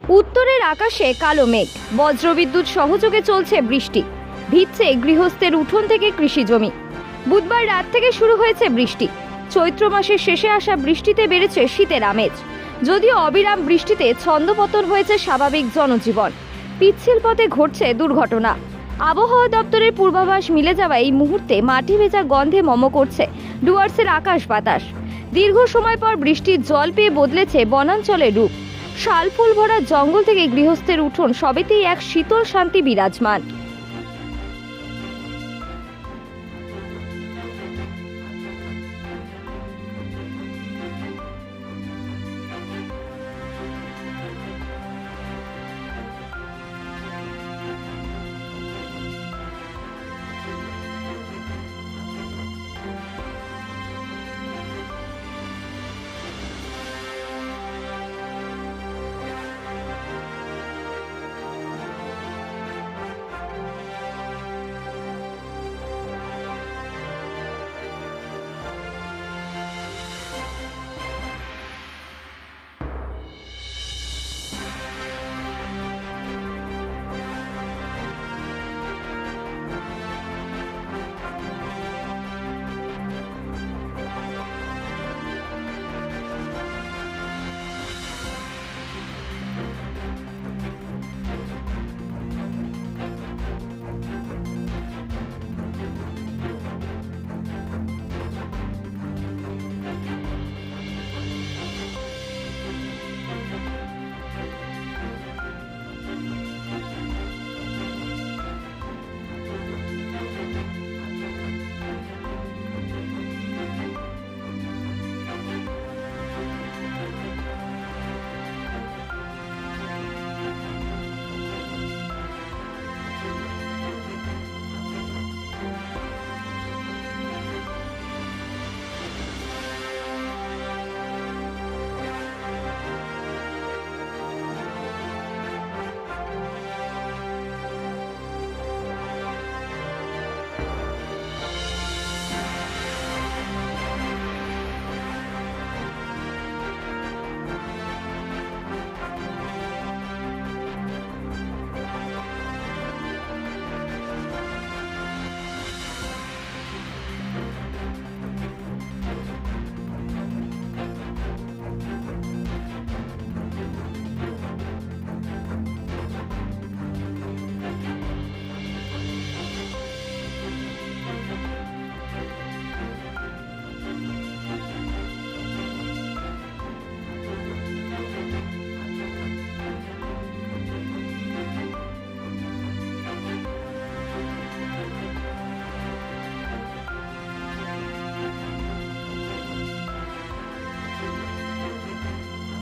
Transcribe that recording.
উত্তরের আকাশে কালো মেঘ, বজ্রবিদ্যুৎ সহযোগে চলছে বৃষ্টি। ভিজছে গৃহস্থের উঠোন থেকে কৃষি জমি। বুধবার রাত থেকে শুরু হয়েছে বৃষ্টি। চৈত্র মাসের শেষে আসা বৃষ্টিতে বেড়েছে শীতের আমেজ। যদিও অবিরাম বৃষ্টিতে ছন্দপতন হয়েছে স্বাভাবিক জনজীবন। পিচ্ছিল পথে ঘটছে দুর্ঘটনা। আবহাওয়া দপ্তরের পূর্বাভাস মিলে যাওয়া এই মুহূর্তে মাটি ভেজা গন্ধে মম করছে ডুয়ার্সের আকাশ বাতাস। দীর্ঘ সময় পর বৃষ্টির জল পেয়ে বদলেছে বনাঞ্চলের রূপ। শালফুল ভরা জঙ্গল থেকে গৃহস্থের উঠোন সবেতেই এক শীতল শান্তি বিরাজমান।